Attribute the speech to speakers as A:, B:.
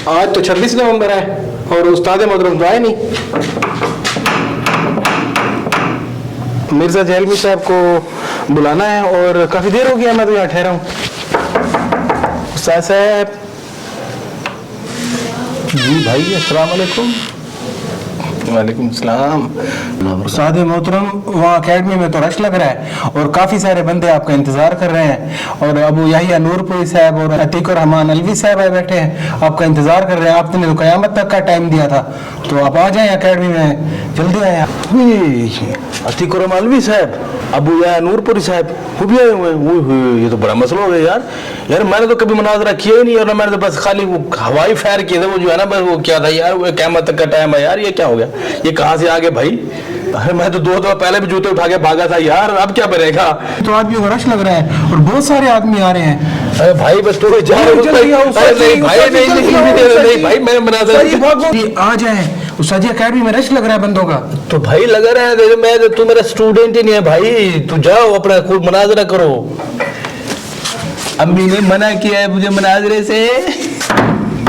A: آج تو 26 نومبر ہے اور استاد محترم تو آئے نہیں. مرزا جہلمی صاحب کو بلانا ہے اور کافی دیر ہو گیا میں تو یہاں ٹھہرا ہوں. استاد صاحب.
B: جی بھائی السلام علیکم.
A: وعلیکم السلام.
B: استاد محترم وہاں اکیڈمی میں تو رش لگ رہا ہے اور کافی سارے بندے آپ کا انتظار کر رہے ہیں اور ابو یحییٰ نور پوری صاحب اور عتیق الرحمان الوی صاحب آئے بیٹھے ہیں آپ کا انتظار کر رہے ہیں. آپ نے تو قیامت تک کا ٹائم دیا تھا تو آپ آ جائیں اکیڈمی میں جلدی آئیں.
C: عتیق الرحمان الوی صاحب ابو یحییٰ نور پوری صاحب وہ بھی آئے ہوئے ہیں. یہ تو بڑا مسئلہ ہو گیا یار میں نے تو کبھی مناظرہ کیا ہی نہیں اور میں نے تو بس خالی وہ ہوائی فائر کیے تھے وہ جو ہے نا بس وہ کیا تھا یار وہ قیامت تک کا ٹائم ہے یار. یہ کیا ہو گیا یہ کہاں سے آگے بھائی. میں تو 2 دفعہ پہلے بھی جوتے اٹھا کے بھاگا تھا یار. اب کیا بنے گا.
B: تو آدمیوں کا رش لگ رہا ہے اور بہت سارے آدمی آ رہے ہیں.
C: ارے بھائی بس تو
B: آ جائیں استاد جی اکیڈمی میں رش لگ رہا ہے بندوں کا.
C: تو بھائی لگا رہا ہے میں تو میرا اسٹوڈنٹ ہی نہیں ہے بھائی. تو جاؤ اپنا خود مناظرہ کرو.
B: امی نے منع کیا ہے مجھے مناظرے سے.